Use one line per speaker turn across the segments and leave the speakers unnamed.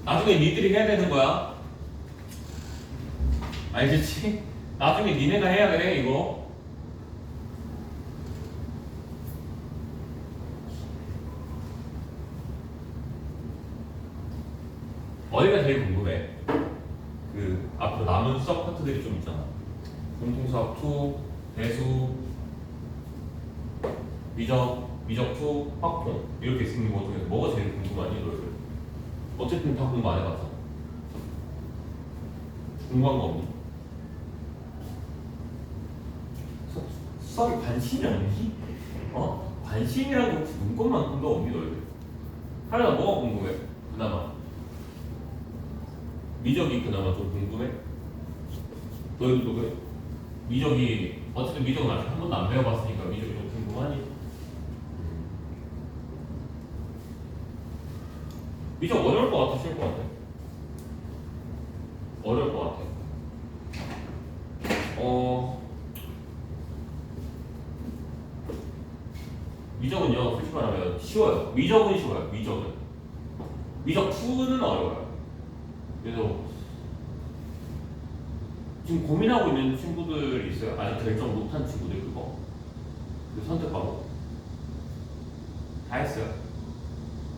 나중에 니들이 해야 되는 거야. 알겠지? 나중에 니네가 해야 돼 이거. 어디가 제일 궁금해? 그 앞으로 남은 수학 파트들이 좀 있잖아. 공통수학 2, 배수, 미적 2, 확통 이렇게 있는 것 중에서 뭐가 제일 궁금하니 너희들? 어쨌든 다 공부 안 해봤잖아. 궁금한 거 없니? 수학에 관심이 없니? 어? 관심이라고 혹시 문법만큼도 없니 너희들? 하려나 뭐가 궁금해? 그나마 미적이 그나마 좀 궁금해? 너희들도 그래? 미적이 어쨌든 미적은 아직 한 번도 안 배워봤으니까 미적이 좀 궁금하니? 미적 어려울 것 같아? 쉬울 것 같아? 어려울 것 같아. 미적은요 솔직히 말하면 쉬워요. 미적은 쉬워요. 미적 2는 어려워요. 그래서 지금 고민하고 있는 친구들 있어요? 아직 결정 못한 친구들 그거 그 선택 과목 다 했어요?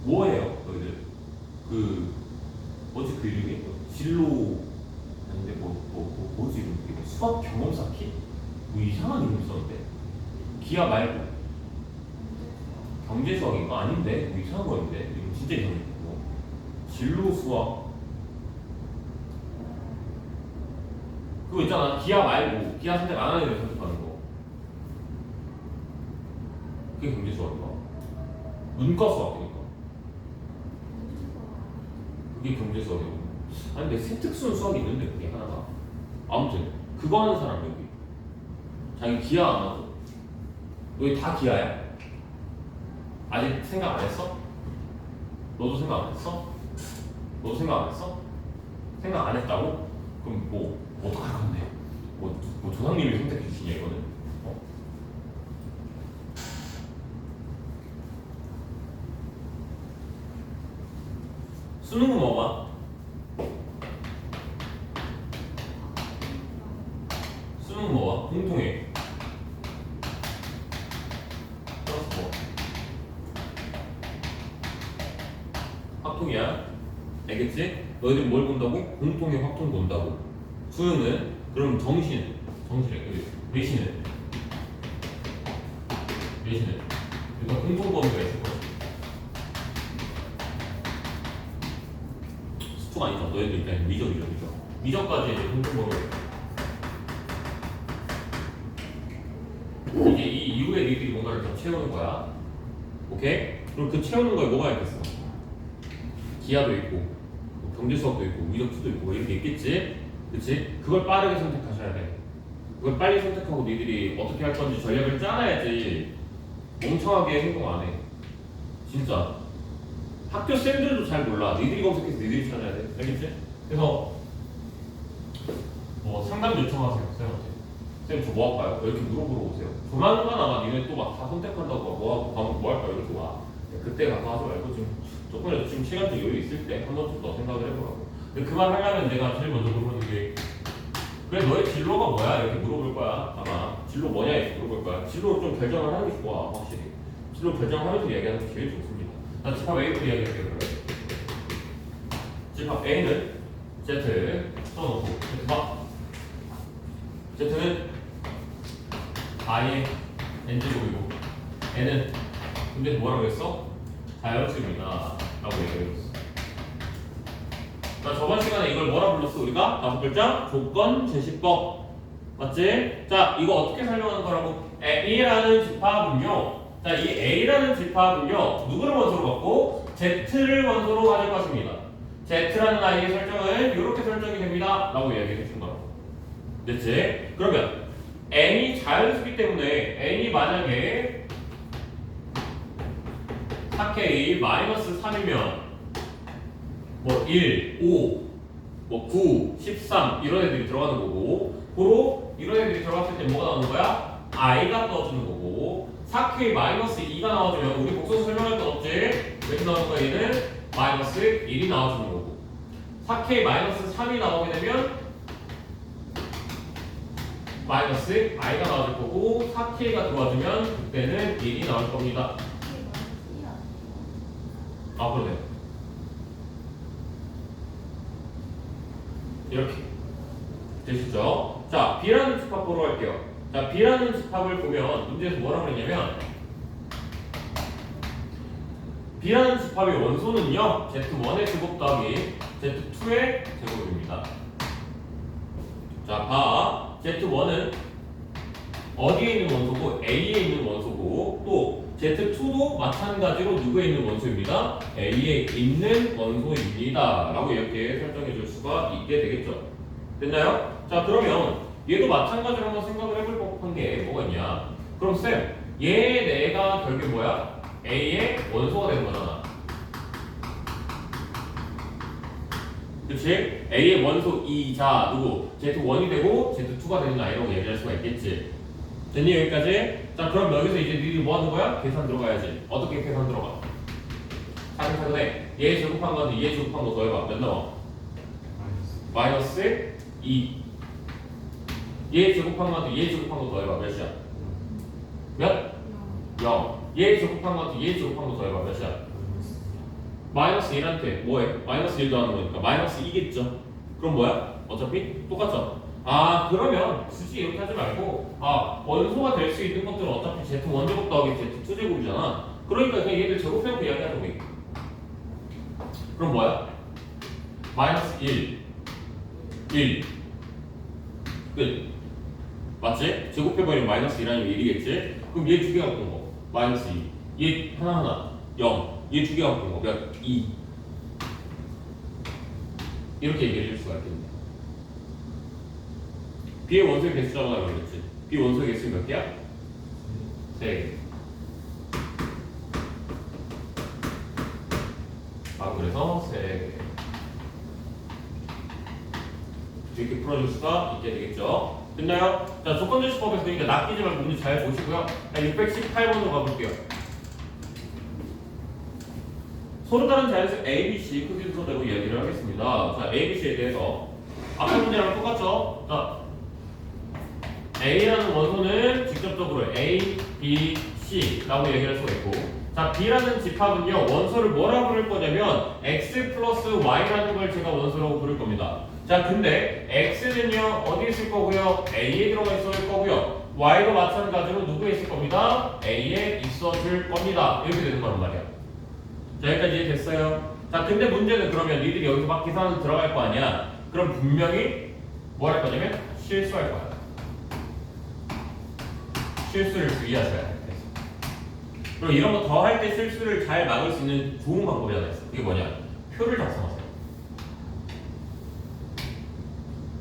뭐예요 너희들? 그 뭐지 그 이름이? 진로 아닌데 뭐지 이름? 수학 경험 쌓기? 뭐 이상한 이름 썼는데 기하 말고 경제 수학인가? 아닌데 뭐 이상한 거였는데 이름 진짜 이상해. 뭐 진로 수학 그거 있잖아. 기하 말고 기하 선택 안 하는 애들 선택하는 거 그게 경제 수학인가? 문과 수학이니까 그게 경제 수학이고. 아니 근데 생특수는 수학이 있는데 그게 하나가 아무튼 그거 하는 사람 여기 자기 기하 안 하고 너희 다 기하야? 아직 생각 안 했어? 너도 생각 안 했어? 너도 생각 안 했어? 생각 안 했다고? 그럼 뭐 어떡할 건데? 뭐 조상님이 선택해 주시냐 이거는? 어? 수능은 뭐가? 수능은 뭐가? 공통해. 플러스 뭐? 확통이야. 알겠지? 너희들 뭘 본다고? 공통의 확통 본다고. 수능은 그럼 정시는 내신은 그러니까 공통 범위가 있을 거야. 수투가 아니죠. 너희들 일단 미적이죠. 미적까지 이제 공통 범위가 이제 이 이후에 너희들이 뭔가를 더 채우는 거야. 오케이? 그럼 그 채우는 거에 뭐가 있겠어? 기하도 있고 경제 수학도 있고 미적수도 있고 이런 게 있겠지? 그치? 그걸 빠르게 선택하셔야 돼. 그걸 빨리 선택하고 니들이 어떻게 할 건지 전략을 짜놔야지 멍청하게 행동 안 해. 진짜. 학교 쌤들도 잘 몰라. 니들이 검색해서 니들이 찾아야 돼. 알겠지? 그래서 뭐 상담 요청하세요. 쌤한테. 쌤 저 뭐 할까요? 이렇게 물어보러 오세요. 조만간 아마 니네 또 막 다 선택한다고 뭐 하고 과목 뭐 할까요? 이렇게 와. 그때 가서 하지 말고 조금이라도 지금 시간적 여유 있을 때 한 번쯤 더 생각을 해보라고. 근데 그 말 하려면 내가 제일 먼저 물어보는 게 그래 너의 진로가 뭐야? 이렇게 물어볼 거야. 아마 진로 뭐냐 이렇게 물어볼 거야. 진로 좀 결정을 하는 게 좋아. 확실히 진로 결정하면서 이야기하는 게 제일 좋습니다. 자 집합 A부터 이야기할게요. 그러면 집합 A는 Z 써놓고 Z박 Z는 I의 N제곱이고 N은 근데 뭐라고 했어? 자연수입니다 라고 얘기해줬어. 자 저번 시간에 이걸 뭐라 불렀어 우리가? 다섯 글자 조건 제시법 맞지? 자 이거 어떻게 설명하는 거라고? A라는 집합은요 자 이 A라는 집합은요 누구를 원소로 갖고 Z를 원소로 가질 것입니다. Z라는 아이의 설정은 이렇게 설정이 됩니다 라고 이야기해 준 거라고. 됐지? 그러면 N이 자연수기 때문에 N이 만약에 4K 마이너스 3이면 뭐 1, 5, 뭐 9, 13 이런 애들이 들어가는 거고 고로 이런 애들이 들어갔을 때 뭐가 나오는 거야? I가 떠주는 거고 4K 마이너스 2가 나와주면 우리 복수 설명할 건 없지? 나오는 거야? 얘는 마이너스 1이 나와주는 거고 4K 마이너스 3이 나오게 되면 마이너스 i가 나와줄 거고 4K가 들어와주면 그때는 1이 나올 겁니다. 아 그러네. 이렇게 되시죠? 자, B라는 집합 보러 갈게요. 자, B라는 집합을 보면 문제에서 뭐라고 그랬냐면 B라는 집합의 원소는요 Z1의 제곱 더하기 Z2의 제곱입니다. 자, 봐. Z1은 어디에 있는 원소고 A에 있는 원소고 또 Z2도 마찬가지로 누구에 있는 원소입니다. A에 있는 원소입니다. 라고 이렇게 설정해 줄 수가 있게 되겠죠. 됐나요? 자, 그러면 얘도 마찬가지로 한번 생각을 해볼 법한 게 뭐가 있냐. 그럼 쌤, 얘네가 결국 뭐야? A의 원소가 되는 거잖아. 그치? A의 원소 2자 누구? Z1이 되고 Z2가 되는 아이라고 얘기할 수가 있겠지. 됐니? 여기까지? 자, 그럼 여기서 이제 니들이 뭐 하는 거야? 계산 들어가야지. 어떻게 계산 들어가? 차근차근해. 얘 제곱한 건데 얘 제곱한 거 더해봐. 몇 나와? 마이너스 2. 얘 제곱한 건데 얘 제곱한 거 더해봐. 몇이야? 몇? 0. 얘 제곱한 건데 얘 제곱한 거 더해봐. 몇이야? 마이너스 1한테 뭐해? 마이너스 1 더하는 거니까 마이너스 2겠죠? 그럼 뭐야? 어차피 똑같죠? 아, 그러면 굳이 이렇게 하지 말고 아, 원소가 될 수 있는 것들은 어차피 Z1 제곱 더하기 Z2 제곱이잖아. 그러니까 그냥 얘들 제곱해놓고 이야기하자고. 그럼 뭐야? 마이너스 1 끝. 맞지? 제곱해버리면 마이너스 1 아니면 1이겠지? 그럼 얘 두 개가 바꾼 거 마이너스 2 얘 하나하나 0 얘 두 개가 바꾼 거 몇? 2 이렇게 얘기해 줄 수가 있겠네. B의 원소의 개수 잡아라 그랬지. B 원소의 개수 몇 개야? 3개. 아, 그래서 3개. 이렇게 풀어줄 수가 있게 되겠죠. 됐나요? 자, 조건적 수법에서 그러니까 낚이지 말고 문제 잘 보시고요. 618번으로 가볼게요. 서로 다른 자연수 A, B, C 크기 순서대로 이야기를 하겠습니다. 자, A, B, C에 대해서 앞에 문제랑 똑같죠? 자, A라는 원소는 직접적으로 A, B, C라고 얘기를 할 수가 있고 자, B라는 집합은요 원소를 뭐라고 부를 거냐면 X 플러스 Y라는 걸 제가 원소라고 부를 겁니다. 자, 근데 X는요 어디에 있을 거고요? A에 들어가 있을 거고요. Y도 마찬가지로 누구에 있을 겁니다? A에 있어줄 겁니다. 이렇게 되는 거란 말이야. 자, 여기까지 이해됐어요? 자, 근데 문제는 그러면 니들이 여기서 막 계산 들어갈 거 아니야? 그럼 분명히 뭐 할 거냐면 실수할 거야. 실수를 주의하셔야 돼. 그리고 이런 거 더 할 때 실수를 잘 막을 수 있는 좋은 방법이 하나 있어. 그게 뭐냐? 표를 작성하세요.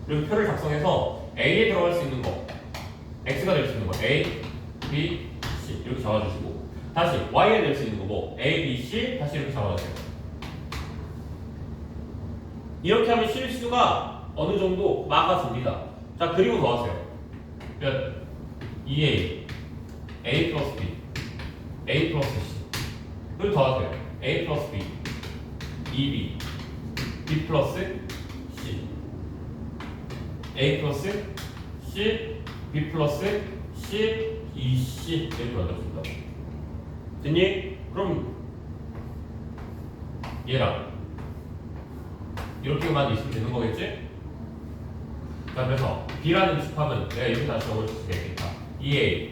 그리고 표를 작성해서 A에 들어갈 수 있는 거, X가 될 수 있는 거, A, B, C 이렇게 잡아주시고 다시 Y에 될 수 있는 거 뭐 A, B, C 다시 이렇게 잡아주세요. 이렇게 하면 실수가 어느 정도 막아줍니다. 자, 그리고 더 하세요. 몇? 2A, A 플러스 B, A 플러스 C. 그리고 더 하세요. A 플러스 B, 2B, B 플러스 C, A 플러스 C, B 플러스 C, 2C 이렇게 만들어줍니다. 됐니? 그럼 얘랑 이렇게만 있으면 되는 거겠지? 자, 그래서 B라는 집합은 내가 이렇게 다시 적을 수 있겠다. 2A,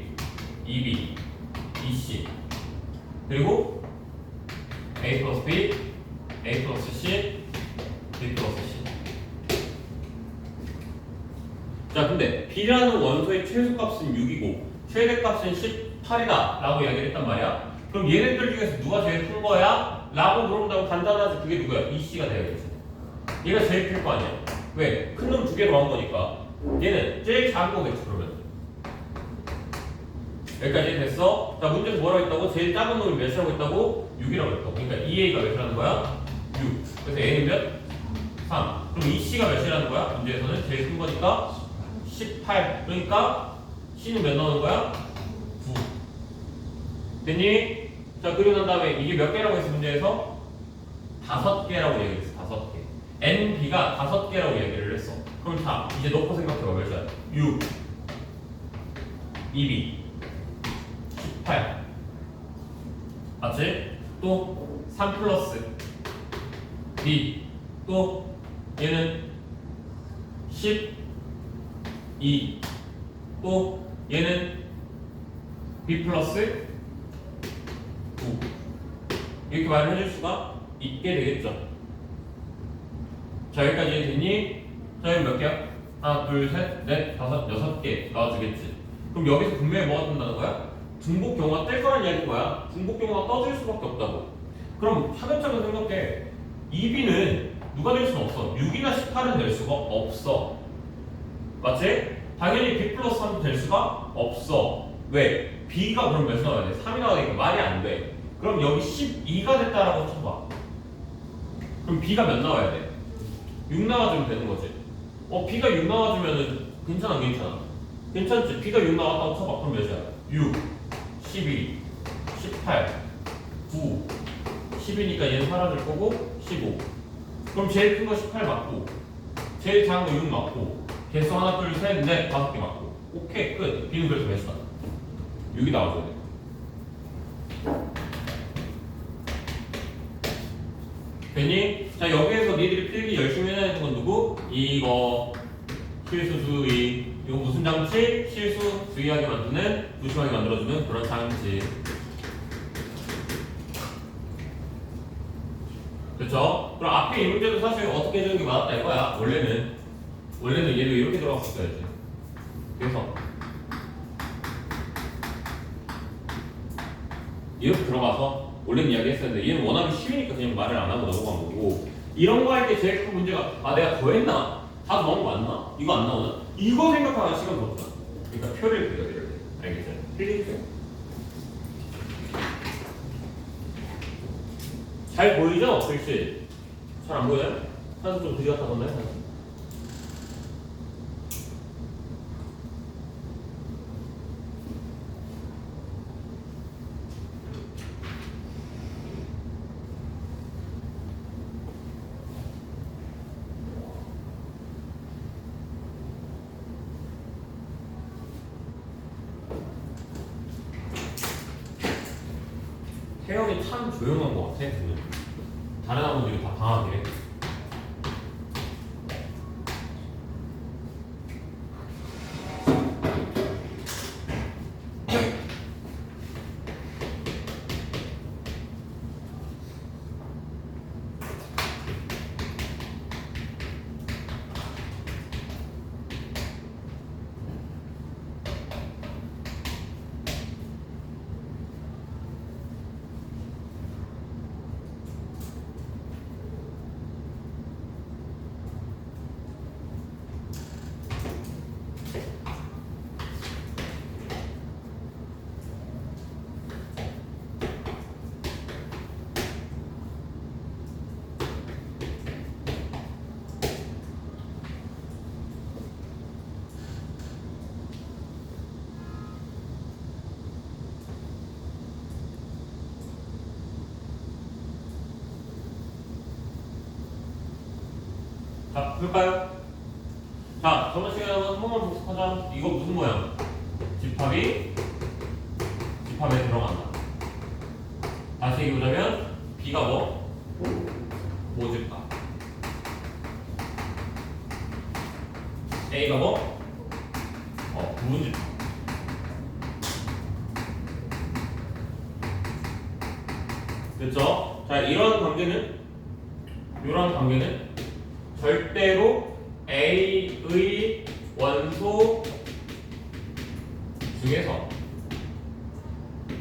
2B, 2C 그리고 A 플러스 B, A 플러스 C, B 플러스 C. 자, 근데 B라는 원소의 최소값은 6이고 최대값은 18이다 라고 이야기를 했단 말이야. 그럼 얘네들 중에서 누가 제일 큰 거야? 라고 물어본다면 간단하지. 그게 누구야? 2C가 돼야겠지. 얘가 제일 클 거 아니야. 왜? 큰 놈 두 개 더한 거니까 얘는 제일 작은 거겠지. 그러면 여기까지 됐어? 자, 문제에서 뭐라고 했다고? 제일 작은 놈이 몇이라고 했다고? 6이라고 했다고. 그러니까 2A가 몇이라는 거야? 6. 그래서 A는 몇? 3. 그럼 2C가 몇이라는 거야? 문제에서는 제일 큰 거니까 18. 그러니까 C는 몇 나오는 거야? 9. 됐니? 자, 그리고 난 다음에 이게 몇 개라고 했어, 문제에서? 5개라고 얘기를 했어, 5개. NB가 5개라고 얘기를 했어. 그럼 자, 이제 놓고 생각해봐, 몇 자야? 6, 2B, 18. 맞지? 또 3 플러스 B, 또 얘는 12, 또 얘는 B 플러스 9. 이렇게 말을 해줄 수가 있게 되겠죠. 자, 여기까지 됐니? 자, 여기 몇 개야? 하나, 둘, 셋, 넷, 다섯, 6개 나와주겠지. 그럼 여기서 분명히 뭐가 뜬다는 거야? 중복 경우가 뜰 거란 이야기인 거야. 중복 경우가 떠질 수밖에 없다고. 그럼 차근차근 생각해. 2B는 누가 될 수는 없어. 6이나 18은 될 수가 없어. 맞지? 당연히 B 플러스 3도 될 수가 없어. 왜? B가 그럼 몇 나와야 돼? 3이 나와야 되니까 말이 안 돼. 그럼 여기 12가 됐다라고 쳐봐. 그럼 B가 몇 나와야 돼? 6 나와주면 되는 거지. B가 6 나와주면은 괜찮아, 괜찮아. 괜찮지? B가 6 나왔다고 쳐봐. 그럼 몇이야? 6, 12, 18, 9, 10이니까 얘는 사라질 거고 15. 그럼 제일 큰 거 18 맞고, 제일 작은 거 6 맞고, 개수 하나, 둘, 셋, 넷, 5개 맞고. 오케이, 끝. B는 그래서 몇이다? 6이 나와줘야 돼. 됐니? 자, 여기에서 니들이 필기 열심히 해야 되는 건 누구? 이거 실수 주의. 이거 무슨 장치? 실수 주의하게 만드는, 조심하게 만들어주는 그런 장치. 그쵸? 그럼 앞에 이 문제도 사실 어떻게 해주는 게 맞았다 이거야. 원래는 얘도 이렇게 들어갔었어야지. 그래서 이렇게 들어가서 원래는 이야기 했었는데 얘는 워낙에 쉬우니까 그냥 말을 안 하고 넘어간 거고, 이런 거 할 때 제일 큰 문제가 내가 더 했나? 다 넣은 거 맞나? 이거 안 나오나? 이거 생각하는 시간 더 없다. 그러니까 표를 그려 이럴 때. 알겠죠? 필기죠? 잘 보이죠? 글씨 잘 안 보여요? 사진 좀 그지 같아졌나요? 태영이 참 조용한 것 같아. 오늘. 다른 학원들이 다 방학이래. 자, 볼까요? 자, 저번 시간에 한 번만 복습하자. 이거 무슨 모양? 집합에 들어간다. 다시 얘기해보자면 B가 뭐? 모집합. A가 뭐? 부분집합. 됐죠? 자, 이런 관계는 절대로 A의 원소 중에서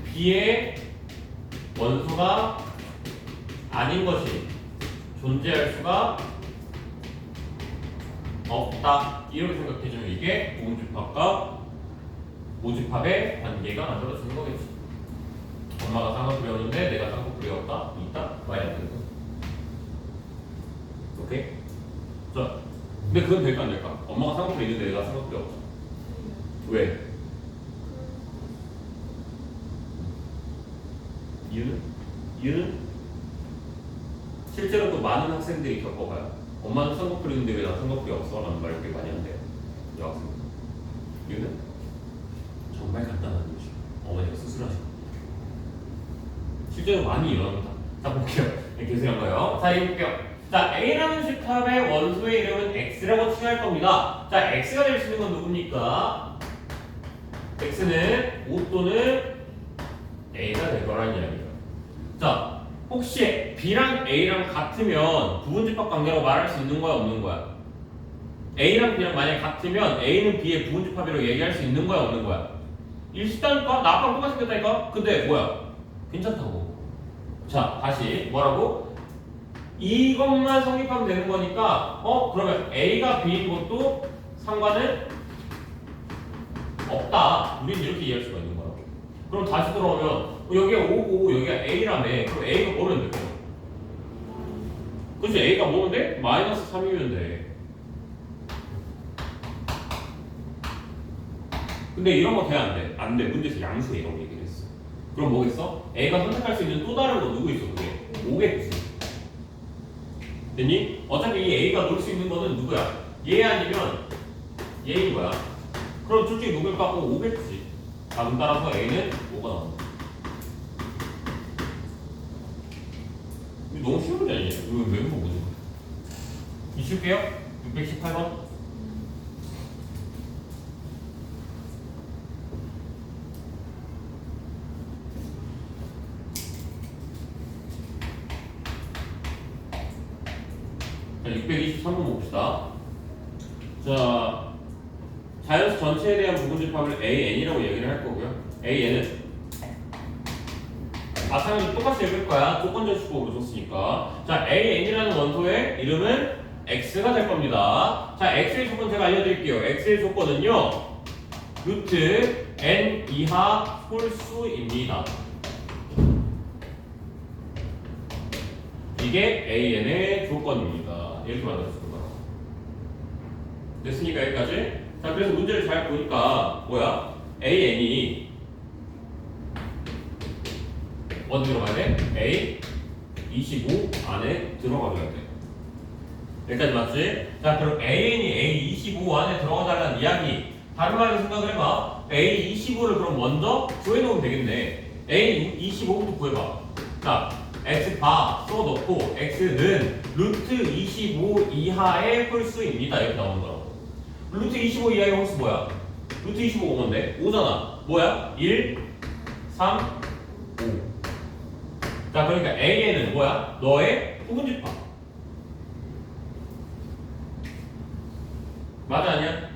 B의 원소가 아닌 것이 존재할 수가 없다. 이렇게 생각해주면 이게 부분집합과 모집합의 관계가 만들어지는 거겠지. 엄마가 쌍꺼풀 배웠는데 내가 쌍꺼풀 배웠다? 있다? 말이 안 되는 거. 오케이? 자, 근데 그건 될까 안 될까? 엄마가 쌍꺼풀 있는데 내가 쌍꺼풀이 없어. 왜? 이유는? 이유는 실제로 또 많은 학생들이 겪어봐요. 엄마는 쌍꺼풀이 있는데 왜 나 쌍꺼풀이 없어? 라는 말을 꽤 많이 한대요. 여학생들. 이유는 정말 간단한 이유죠. 어머니가 수술하신 겁니다. 실제로 많이 일어납니다. 자, 볼게요. 네, 계산한 거예요. 자, 이거 볼게요. 자, A라는 집합의 원소의 이름은 X라고 칭할 겁니다. 자, X가 될 수 있는 건 누굽니까? X는 5 또는 A가 될 거라는 이야기예요. 자, 혹시 B랑 A랑 같으면 부분집합 관계라고 말할 수 있는 거야, 없는 거야? A랑 B랑 만약에 같으면 A는 B의 부분집합이라고 얘기할 수 있는 거야, 없는 거야? 일시다니까? 나랑 똑같이 생겼다니까? 근데 뭐야? 괜찮다고. 자, 다시 뭐라고? 이것만 성립하면 되는 거니까 그러면 A가 B인 것도 상관은 없다. 우리는 이렇게 이해할 수가 있는 거라고. 그럼 다시 들어오면 여기가 5고 여기가 A라며. 그럼 A가 뭐면 돼? 그치? A가 뭐면 돼? 마이너스 3이면 돼. 근데 이런 거 돼? 안 돼? 안 돼. 문제에서 양수라고 얘기를 했어. 그럼 뭐겠어? A가 선택할 수 있는 또 다른 거 누구 있어? 그게 5겠지. 됐니? 어차피 이 A가 놓을 수 있는 거는 누구야? 얘 아니면 얘인 거야. 그럼 둘 중에 누굴 갖고 5겠지. 답은 따라서 A는 5가 나온다. 이거 너무 쉬운 문제 아니에요? 이거 왜 뭐지? 이실게요. 618번. 자, 623번 봅시다. 자, 자연수 전체에 대한 부분집합을 AN이라고 얘기를 할 거고요. AN은 당연히 똑같이 읽을 거야. 조건전수법으로 줬으니까. 자, AN이라는 원소의 이름은 X가 될 겁니다. 자, X의 조건 제가 알려드릴게요. X의 조건은요, 루트 N 이하 홀수입니다. 이게 AN의 조건입니다. 이렇게 만들어주는 거야. 됐으니까 여기까지. 자, 그래서 문제를 잘 보니까 뭐야? AN이 어디 들어가야 돼? A 25 안에 들어가줘야 돼. 여기까지 맞지? 자, 그럼 AN이 A 25 안에 들어가달라는 이야기. 다른 말로 생각을 해봐. A 25를 그럼 먼저 구해놓으면 되겠네. A 25부터 구해봐. 자, X 바 써놓고 X는 루트 25 이하의 홀수입니다. 이렇게 나오는 거라고. 루트 25 이하의 홀수 뭐야? 루트 25가 뭔데? 5잖아. 뭐야? 1, 3, 5. 자, 그러니까 AN은 뭐야? 너의 부분집합. 맞아, 아니야?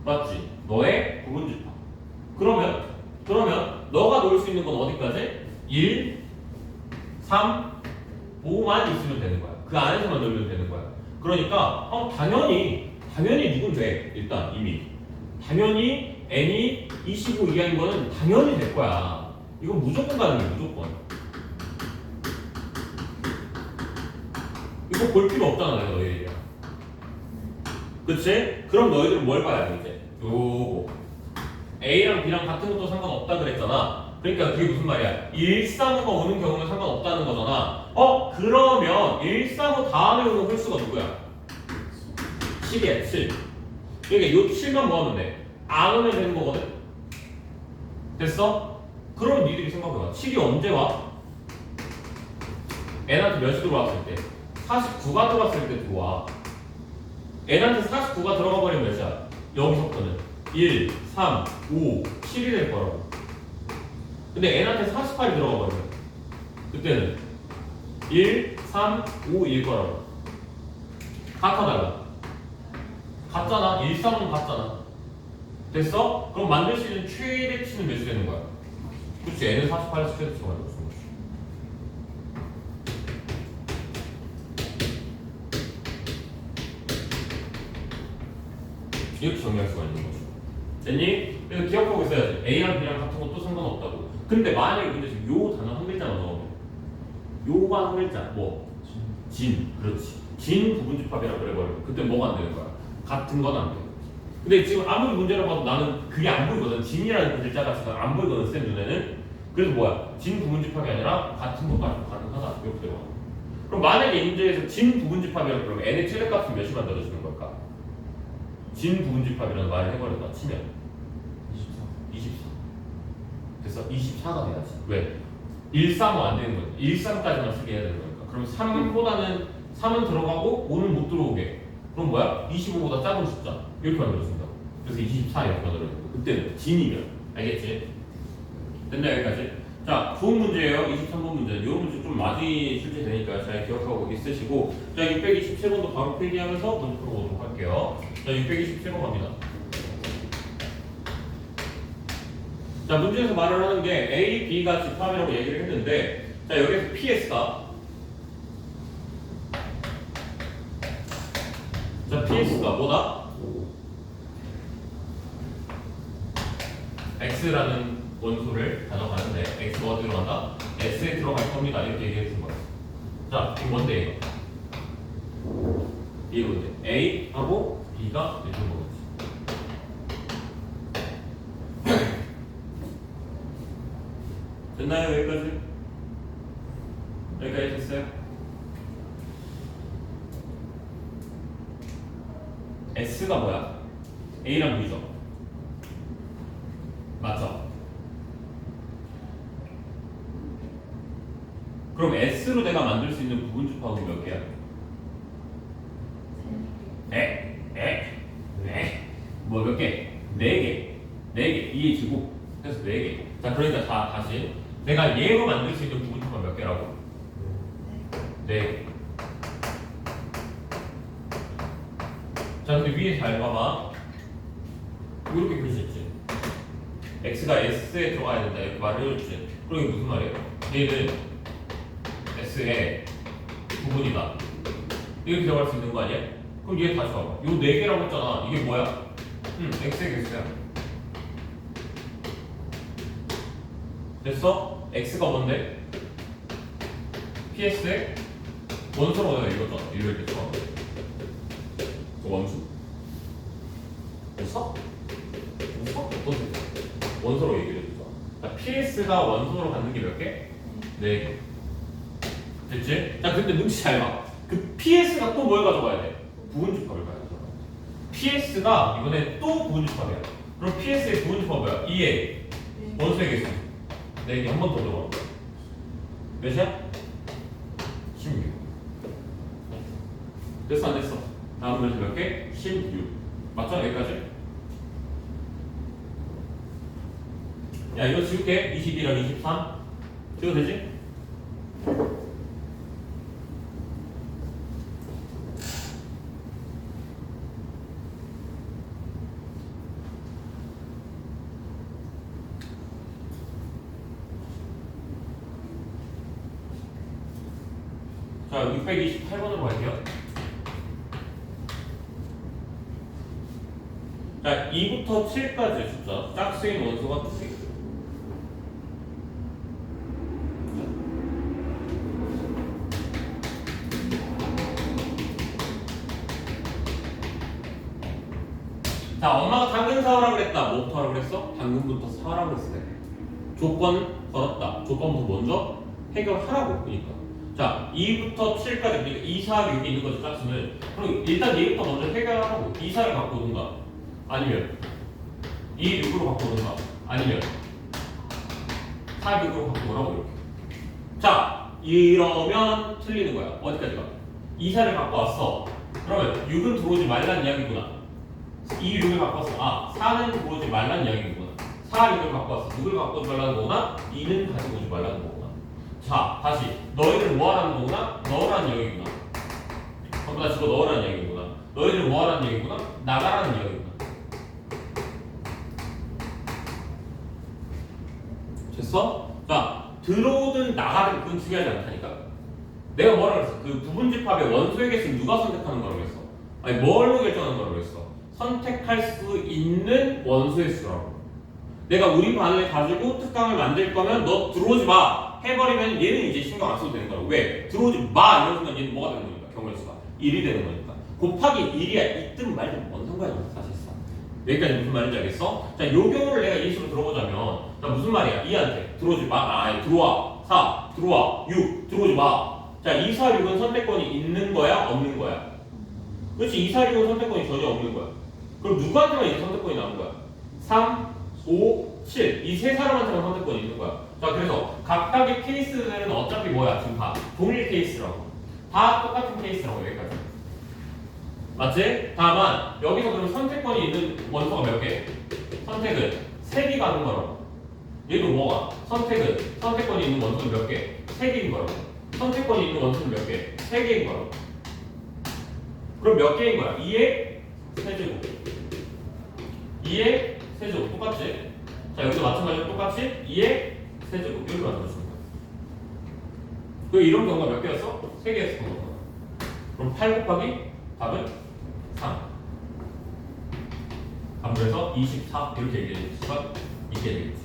맞지? 너의 부분집합. 그러면 너가 놓을 수 있는 건 어디까지? 1, 3, 5만 있으면 되는 거야. 그 안에서만 놀면 되는 거야. 그러니까 당연히 누군 돼. 일단 이미 당연히 n이 25 이하인 거는 당연히 될 거야. 이건 무조건 가는 거야. 무조건. 이거 볼 필요 없잖아, 내가 너희들이야. 그치? 그럼 너희들은 뭘 봐야 돼 이제? 요거 A랑 B랑 같은 것도 상관없다 그랬잖아. 그러니까 그게 무슨 말이야? 135가 오는 경우는 상관없다는 거잖아. 그러면 135 다음에 오는 홀수가 누구야? 7이야, 7. 그러니까 요 7만 모으면 돼. 안 오면 되는 거거든? 됐어? 그럼 니들이 생각해봐. 7이 언제 와? n한테 몇이 들어왔을 때? 49가 들어왔을 때 들어와. n한테 49가 들어가 버리면 몇이야? 여기서부터는 1, 3, 5, 7이 될 거라고. 근데 n한테 48이 들어가 버리면 그때는 1, 3, 5일 거라고. 같아달라. 같잖아. 1, 3은 같잖아. 됐어? 그럼 만들 수 있는 최대치는 몇이 되는 거야? 그렇지. n은 48에서 최대치가 만들 수 있는 거지. 이렇게 정리할 수가 있는 거죠. 됐니? 그래서 기억하고 있어야지. A랑 B랑 같은 것도 상관없다고. 근데 만약에 근데 지금 요 단어 한 글자만 넣으면 요가 한 글자 뭐? 진. 그렇지. 진 부분집합이라고 그래버리면 그때 뭐가 안 되는 거야? 같은 건 안 돼. 근데 지금 아무리 문제를 봐도 나는 그게 안 보이거든. 진이라는 글자가 지금 안 보이거든, 쌤 눈에는. 그래서 뭐야? 진 부분집합이 아니라 같은 것까지 가능하다. 이렇게 들어가. 그럼 만약에 이 문제에서 진 부분집합이라고 그러면 n의 최대값은 몇이 만들어지는 걸까? 진 부분집합이라는 말을 해버렸다 치면 24. 됐어? 24가 돼야지. 왜? 1, 3은 안 되는 거야. 1, 3까지만 쓰게 해야 되는 거니까. 그럼 3은 들어가고 5는 못 들어오게. 그럼 뭐야? 25보다 작은 숫자. 이렇게 만들어진다. 그래서 24 이렇게 만들어진다. 그때는 진이면. 알겠지? 됐나 여기까지? 자, 좋은 문제예요. 23번 문제. 이 문제 좀 많이 출제되니까 잘 기억하고 있으시고, 자, 627번도 바로 필기하면서 문제 풀어보도록 할게요. 자, 627번 갑니다. 자, 문제에서 말을 하는 게 A, B가 집합이라고 얘기를 했는데, 자, 여기서 PS가 뭐다? X라는 원소를 가져가는데 X가 어디로 간다? S에 들어갈 겁니다. 이렇게 얘기해 준 거예요. 자, 이거 뭔데 이거? 이거 뭔데? A하고 B가 해준 거겠지. 됐나요? 여기까지? 여기까지 됐어요? S가 뭐야? A랑 B죠? 맞죠? 그럼 S로 내가 만들 수 있는 부분집합은 몇 개야? 뭐 몇 개? 4개. 4개. 2의 제곱. 그래서 4개. 자, 그러니까 다시. 내가 얘로 만들 수 있는 부분집합 몇 개라고? 4개. 자, 근데 위에 잘 봐봐. 이렇게 그릴 수 있지. X가 S에 들어가야 된다. 이렇게 말을 해줬지. 그럼 이게 무슨 말이에요? 얘는 S의 부분이다. 이렇게 들어갈 수 있는 거 아니야? 그럼 얘 다시 봐봐. 요 4개라고 했잖아. 이게 뭐야? X의 개수야. 됐어? X가 뭔데? PS의 원소로 내가 읽었잖아. 이렇게 들어가. 그 원수. 됐어? 어떤 원소로 얘기를 해주자. PS가 원소로 갖는 게 몇 개? 4개. 됐지? 자, 근데 눈치 잘 봐. 그 PS가 또 뭘 가져가야 돼? 부분집합을 가져가. PS가 이번에 또 부분집합이야. 그럼 PS의 부분집합은 뭐야? 2의 원소의 개수. 4개 한 번 더 들어가. 몇이야? 16. 됐어 안 됐어? 다음 문제 몇 개? 16. 맞죠? 여기까지? 야, 이거 지울게. 22랑 23. 지워도 되지? 자, 628번으로 갈게요. 자, 2부터 7까지 숫자. 짝수인 원소가 2개. 자, 엄마가 당근 사오라고 그랬다. 뭐부터 하라고 그랬어? 당근부터 사오라고 그랬어. 조건 걸었다. 조건부터 먼저 해결하라고. 그러니까. 자, 2부터 7까지, 그러니까 2, 4, 6이 있는 거죠, 짝수는. 그럼 일단 얘부터 먼저 해결하라고. 2, 4를 갖고 오든가, 아니면 2, 6으로 갖고 오든가, 아니면 4, 6으로 갖고 오라고, 이렇게. 자, 이러면 틀리는 거야. 어디까지가? 2, 4를 갖고 왔어. 그러면 6은 들어오지 말라는 이야기구나. 2, 6을 갖고 왔어. 4는 들어오지 말라는 이야기구나. 4, 6을 갖고 왔어. 6을 갖고 오지 말라는 거구나. 2는 가지고 오지 말라는 거구나. 자, 다시 너희들 뭐하라는 거구나? 넣으라는 이야기구나. 전부 다 집어 넣으라는 이야기구나. 너희들 뭐하라는 이야기구나? 나가라는 이야기구나. 됐어? 자, 들어오든 나가든 그건 중요하지 않다니까. 내가 뭐라 그랬어? 그 부분집합의 원소의 개수는 누가 선택하는 거라고 했어? 아니, 뭘로 결정하는 거라고 했어? 선택할 수 있는 원소의 수라고. 내가 우리 반을 가지고 특강을 만들 거면 너 들어오지 마 해버리면 얘는 이제 신경 안 써도 되는 거라고. 왜? 들어오지 마 이런 순간 얘는 뭐가 되는 거니까? 경우의 수가 1이 되는 거니까. 곱하기 1이야. 있든 말든 뭔 상관이야 사실상. 여기까지 무슨 말인지 알겠어? 자, 요 경우를 내가 예시로 들어보자면 자, 무슨 말이야? 이한테 들어오지 마. 아니 들어와. 4 들어와. 6 들어오지 마. 자 2, 4, 6은 선택권이 있는 거야? 없는 거야? 그렇지. 2, 4, 6은 선택권이 전혀 없는 거야. 그럼 누구한테만 이제 선택권이 나오는 거야? 3, 5, 7 이 세 사람한테만 선택권이 있는 거야. 자 그래서 각각의 케이스들은 어차피 뭐야? 지금 다 동일 케이스라고. 다 똑같은 케이스라고 여기까지. 맞지? 다만 여기서 그럼 선택권이 있는 원소가 몇 개? 선택은 3개가 하는 거라고. 얘도 뭐가? 선택권이 있는 원소는 몇 개? 3개인 거라고. 선택권이 있는 원소는 몇 개? 3개인 거라고. 그럼 몇 개인 거야? 2의 세제곱. 2의 세제곱 똑같지? 자 여기도 마찬가지로 똑같이 2의 세제곱 이렇게 만들어주는 거야. 그 이런 경우가 몇 개였어? 3개였어. 그럼 8 곱하기 답은 3. 그래서 24 이렇게 얘기할 수가 있게 되겠지.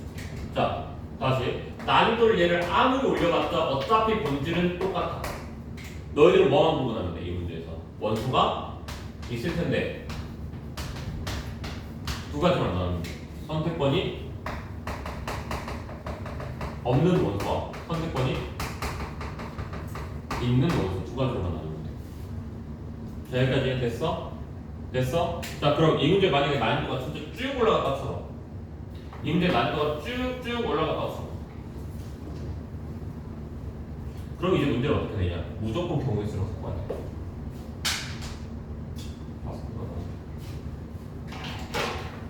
자 다시 난이도를 얘를 아무리 올려봤자 어차피 본질은 똑같아. 너희들은 뭐만 구분하면 돼? 이 문제에서 원소가 있을 텐데 두 가지만 나누면 돼. 선택권이 없는 원소와 선택권이 있는 원소 두 가지로만 나누면 돼. 자 여기까지 됐어? 됐어? 자 그럼 이 문제 만약에 난이도가 진짜 쭉 올라갔다 쳐. 이 문제 난이도가 쭉쭉 올라갔다 쳐. 그럼 이제 문제를 어떻게 되냐? 무조건 경우의 수로 섞어야 돼.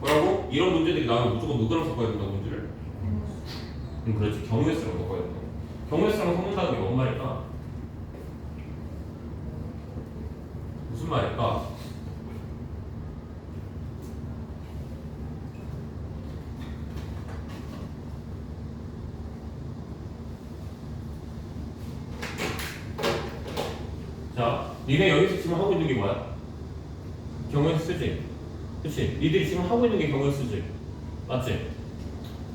뭐라고? 이런 문제들이 나오면 무조건 누구랑 섞어야 된다고 문제를? 그렇지. 경우의 수랑 섞어야 된다. 경우의 수랑 섞는다는 게 뭔 말일까? 무슨 말일까? 자, 니네 여기서 지금 하고 있는 게 뭐야? 경우의 수지. 그치? 니들이 지금 하고 있는 게 경우의 수지. 맞지?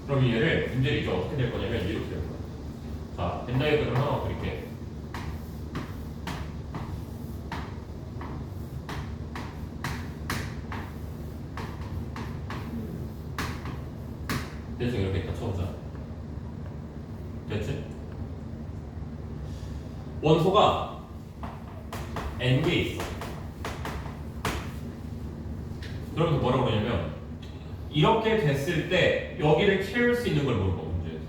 그럼 얘를 문제를 이제 어떻게 될 거냐면 이렇게 될 거야. 자, 벤다이어그램 하나 그릴게. 대충 이렇게 다 쳐보자. 됐지? 원소가 n개 있어. 그러면서 뭐라고 그러냐면 이렇게 됐을 때 여기를 채울 수 있는 걸 물어봐 문제에서.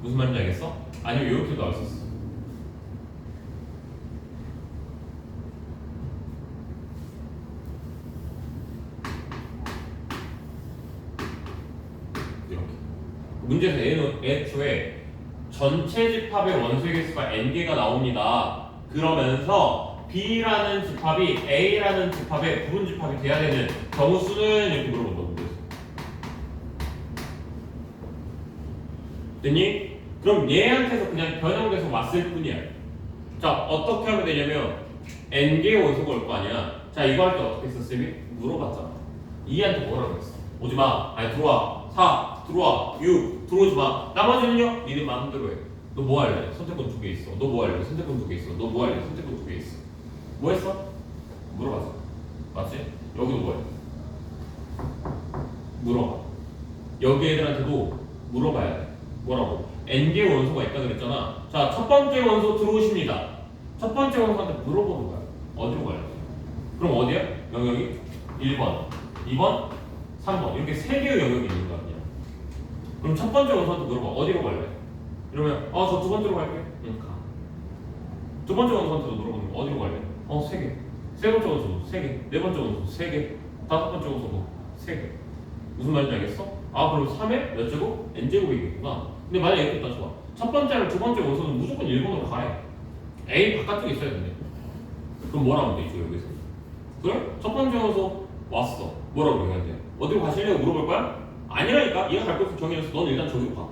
무슨 말인지 알겠어? 아니면 이렇게도 할 수 있어. 이렇게. 문제에서 A는 애초에 전체 집합의 원소의 개수가 n개가 나옵니다. 그러면서 B라는 집합이 A라는 집합의 부분 집합이 돼야 되는 경우 수는 이렇게 물어본다고. 됐니? 그럼 얘한테서 그냥 변형돼서 왔을 뿐이야. 자 어떻게 하면 되냐면 n개의 원소가 올 거 아니야. 자 이거 할 때 어떻게 했어 쌤이? 물어봤잖아. 2한테 뭐라고 했어? 오지마. 아니 들어와. 4 들어와. 6 들어오지마. 나머지는요? 니네 마음대로 해. 너 뭐 할래? 선택권 2개 있어. 너 뭐 할래? 선택권 2개 있어. 너 뭐 할래? 선택권 2개 있어. 뭐 했어? 물어봤어. 맞지? 여기도 뭐 해? 물어봐. 여기 애들한테도 물어봐야 돼. 뭐라고? n개의 원소가 있다 그랬잖아. 자, 첫 번째 원소 들어오십니다. 첫 번째 원소한테 물어보는 거야. 어디로 갈래? 그럼 어디야? 영역이 1번, 2번, 3번 이렇게 세 개의 영역이 있는 거 아니야. 그럼 첫 번째 원소한테 물어봐. 어디로 갈래? 이러면 저 두 번째로 갈게. 응, 가. 두 번째 원소한테도 물어보는 거. 어디로 갈래? 세 개. 세 번째 원소도 세 개. 네 번째 원소도 세 개. 다섯 번째 원소도 세 개. 무슨 말인지 알겠어? 그럼 3의 몇 제곱? n제곱이겠구나. 근데 만약에 이렇게 따져봐. 첫 번째랑 두 번째 원소는 무조건 1번으로 가야 해. A 바깥쪽에 있어야 된대. 그럼 뭐라면 돼, 이쪽 여기서? 그래? 첫 번째 원소 왔어. 뭐라고 해야 돼? 어디로 가실래요? 물어볼 거야? 아니라니까? 얘가 갈 곳을 정해놨어. 넌 일단 저기로 가.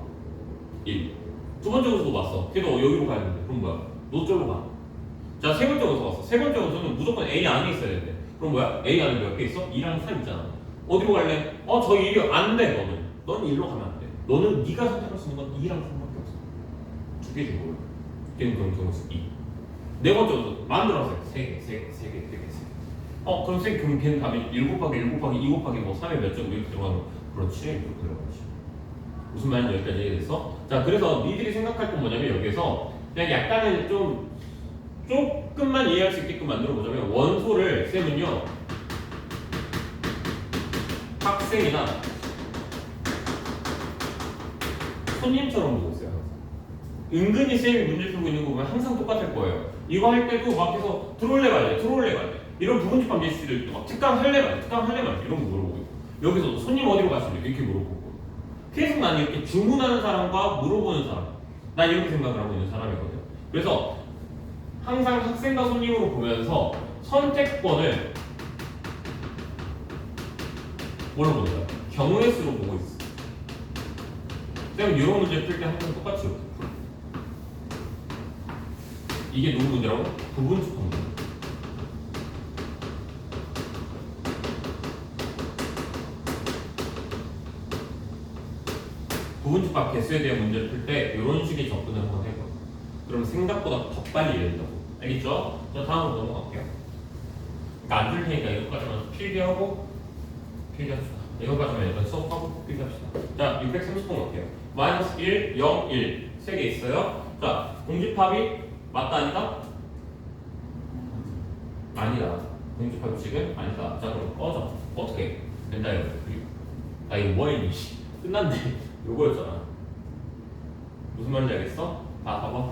1. 두 번째 원소도 왔어. 걔도 여기로 가야 되는데. 그럼 뭐야? 너 저기로 가. 자, 세 번째 원소 왔어. 세 번째 원소는 무조건 A 안에 있어야 된대. 그럼 뭐야? A 안에 몇 개 있어? 2랑 3 있잖아. 어디로 갈래? 저 1이 안 돼, 너는. 너는 1로 가면 안 돼. 너는 네가 선택할 수 있는 건 2랑 3밖에 없어. 두 개 준 걸로. 걔는 그럼 경우수 2. 네 번째 원소 만들어서 3개. 그럼 그럼 걔는 답이 1 곱하기 1 곱하기 2 곱하기 3에 몇 제곱 이렇게 들어가면 그렇지. 이렇게 들어가지. 2 무슨 말인지 여기까지 이해됐어? 자, 그래서 니들이 생각할 건 뭐냐면 여기에서 그냥 약간은 좀 조금만 이해할 수 있게끔 만들어 보자면 원소를 쌤은요 학생이나 손님처럼 보고 있어요. 은근히 쌤이 문제 풀고 있는 거 보면 항상 똑같을 거예요. 이거 할 때도 막 해서 들어올래 말래 이런 부분집합 예시들 막 특강 할래 말래 이런 거 물어보고 있고 여기서도 손님 어디로 가실래 이렇게 물어보고 계속 난 이렇게 주문하는 사람과 물어보는 사람 난 이렇게 생각을 하고 있는 사람이거든요. 그래서 항상 학생과 손님으로 보면서 선택권을 뭘로 보는 거야? 경우의 수로 보고 있어. 쌤은 이런 문제 풀 때 항상 똑같이 이렇게 풀어. 이게 누구 문제라고? 부분집합 문제. 부분집합 개수에 대한 문제를 풀 때 이런 식의 접근을 한번 해봐. 그러면 생각보다 더 빨리 이해된다고. 알겠죠? 자, 다음으로 넘어갈게요. 그러니까 안 줄 테니까 이것까지만 필기하고 필기합시다. 이것까지만 일단 수업하고 필기합시다. 자, 630번 갈게요. 마이너스 1, 0, 1 세 개 있어요. 자, 공집합이 맞다 아니다? 아니다. 공집합 지금 아니다. 자, 그럼 꺼져. 어떻게 된다 이거. 아, 이거 뭐했니? 끝났네. 요거였잖아. 무슨 말인지 알겠어? 다 봐봐.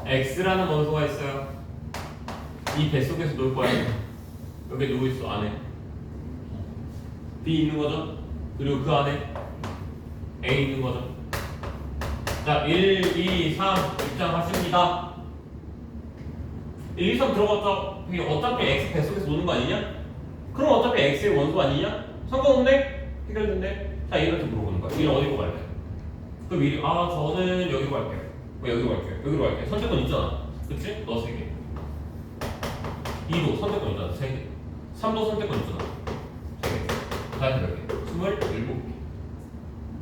X라는 원소가 있어요. 이 뱃속에서 놀 거야. 여기 누구 있어? 안에 B 있는 거죠? 그리고 그 안에 A 있는 거죠? 자, 1, 2, 3 입장하십니다. 1, 2, 3 들어갔죠? 이게 어차피 X 뱃속에서 노는 거 아니냐? 그럼 어차피 X의 원소 아니냐? 상관없네? 해결됐네? 자, 이렇게 물어보는 거야. 1 어디로 갈래? 그럼 1이 저는 여기로 갈게요. 여기로 갈게요. 여기로 갈게요. 선택권 있잖아. 그치? 너 3개. 2도 선택권 있잖아. 3개. 3도 선택권 있잖아. 3개. 다시 몇 개? 27개.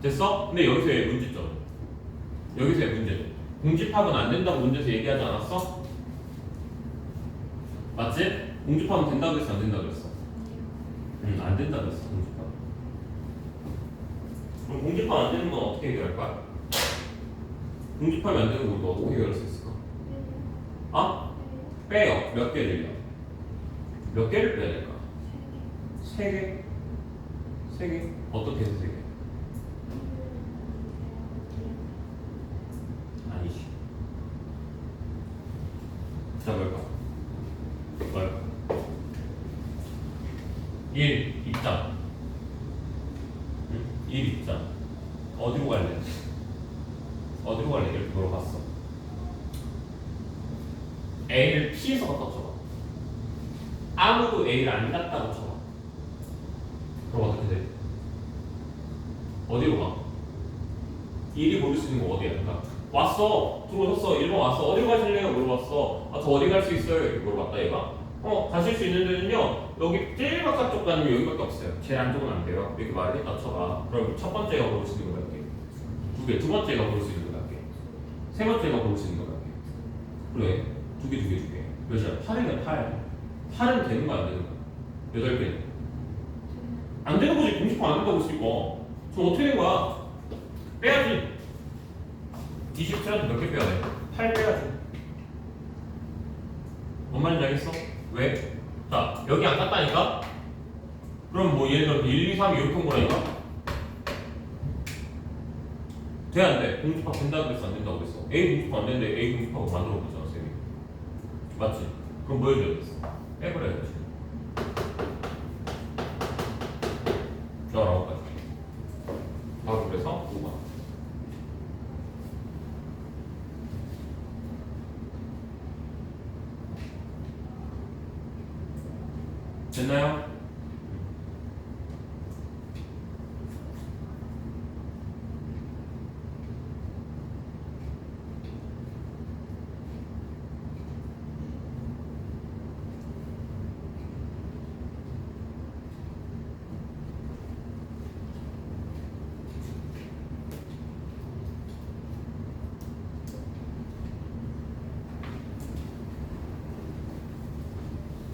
됐어? 근데 여기서의 문제점. 여기서의 문제점. 공집합은 안 된다고 문제에서 얘기하지 않았어? 맞지? 공집합은 된다고 했어? 안 된다고 했어? 안 된다고 했어. 공집합. 그럼 공집합 안 되는 건 어떻게 해결할 거야? 공집합이 안 되는 건 우리가 어떻게 해결할 수 있을까? 아? 빼요. 몇 개를요? 몇 개를 빼야 될까? 3개? 3개? 어떻게 해서 3개? 아니지. 자, 뭘까? 1 입장. 1 입장. 어디로 갈래? 어디로 갈래? 이렇게 물어봤어. A를 P에서 갖다 쳐봐. 아무도 A를 안 갖다고 쳐봐. 그럼 어떻게 돼? 어디로 가? 1이 고를 수 있는 거 어디야? 그러니까 왔어. 들어오셨어. 1번 왔어. 어디로 가실래요? 물어봤어. 저 어디 갈 수 있어요? 이렇게 물어봤다 얘가. 가실 수 있는 데는요. 여기 제일 바깥쪽 가면 여기밖에 없어요. 제일 안쪽은 안 돼요. 이렇게 말을 쳐봐. 그럼 첫 번째가 고를 수 있는 거 할게. 두 번째가 고를 수 있는 거 할게. 세 번째가 고를 수 있는 거 할게. 그래. 두 개. 몇이야? 8이네, 8. 8은 되는 거야, 안 되는 거야? 8개. 안 되는 거지. 공식판 안 된다고 했으니까. 그럼 어떻게 된 거야? 빼야지. 27한테 몇 개 빼야 돼? 8 빼야지. 뭔 말인지 알겠어? 왜? 자, 여기 안 갔다니까? 그럼 뭐 예를 들어 1, 2, 3 이렇게 온 거라니까? 돼, 안 돼? 공집합 된다고 그랬어? 안 된다고 그랬어? A 공집합 안 되는데 A 공집합을 만들어 보잖아, 쌤이. 맞지? 그럼 뭐 해줘야겠어? 빼버려야지. 좋아라고 까지. 바로 그래서 5번. 됐나요?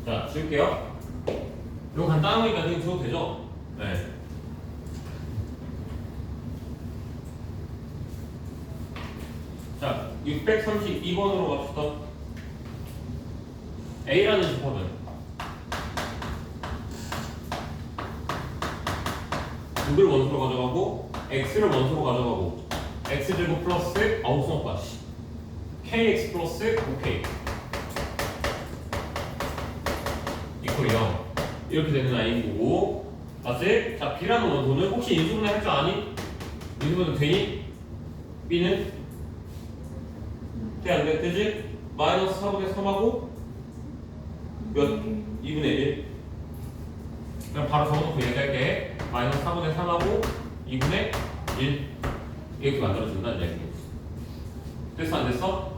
자, 지울게요. 이거 간단한 거니까 그냥 지워도 되죠? 네. 632번으로 갑시다. A라는 집합은 6을 원소로 가져가고 X를 원소로 가져가고 X제곱 플러스 수업과 KX 플러스 5K 이퀄 0 이렇게 되는 아이인 거고 맞지? 자 B라는 원소는 혹시 인수분해 할 줄 아니? 인수분해 되니? B는? 돼 안 돼? 되지? 마이너스 4분의 3하고 몇? 2분의 1 그냥 바로 적어놓고 얘기할게 마이너스 4분의 3하고 2분의 1 이렇게 만들어준다는 얘기 됐어 안 됐어?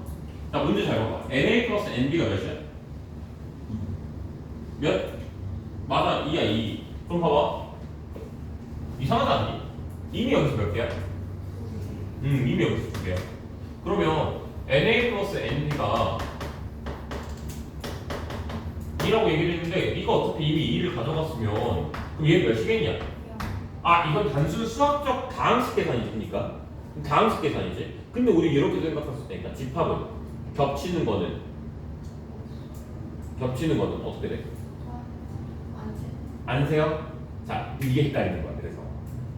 자 문제 잘 봐봐 NA 플러스 NB가 몇이야? 몇? 맞아 2야 2 그럼 봐봐 이상하지 않니? 이미 여기서 몇 개야? 이미 여기서 2개야 그러면 NA 플러스 NB가 2라고 얘기를 했는데 네가 어차피 이미 2를 가져갔으면 그럼 얘는 몇이겠냐? 아 이건 단순 수학적 다항식 계산이니까 다항식 계산이지 근데 우리 이렇게 생각했을 때니까 집합은 겹치는 거는 어떻게 돼? 안세요? 자 이게 헷갈리는 거야 그래서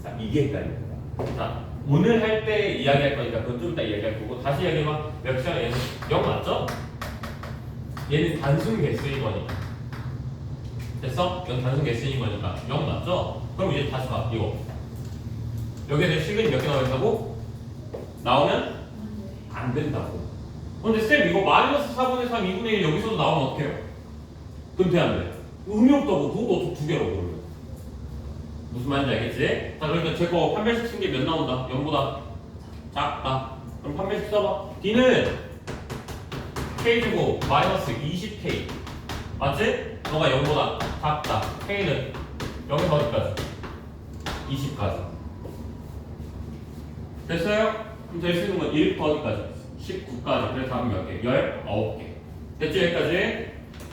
자 이게 헷갈리는 거야 자 오늘 할 때 이야기할 거니까 그건 좀 이따 이야기할 거고 다시 이야기해봐 몇 시간 얘는 0 맞죠? 얘는 단순 개수인 거니까 됐어? 이건 단순 개수인 거니까 0 맞죠? 그럼 이제 다시 봐 이거 여기에 대해 실근이 몇 개 나와 있다고? 나오면 안 된다고 근데 쌤 이거 마이너스 4분의 3 2분의 1 여기서도 나오면 어떡해요? 그럼 돼 안 돼? 의미 없다고 그것도 어떻게 두 개라고 그러면 무슨 말인지 알겠지? 자 그러니까 제거 판별식 쓴 게 몇 나온다? 0보다 작다 그럼 판별식 써봐 D는 K제곱 마이너스 20K 맞지? 너가 0보다 작다 K는 0에서 어디까지? 20까지 됐어요? 그럼 될 수 있는 건 1부터 어디까지? 19까지 그래서 답은 몇 개? 19개 됐지 여기까지?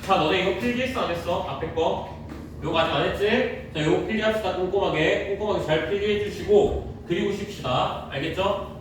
자 너네 이거 필기했어 안 했어? 앞에 거 요거 아직 안 했지? 자 요거 필기합시다 꼼꼼하게 잘 필기해 주시고 그리고 쉽시다 알겠죠?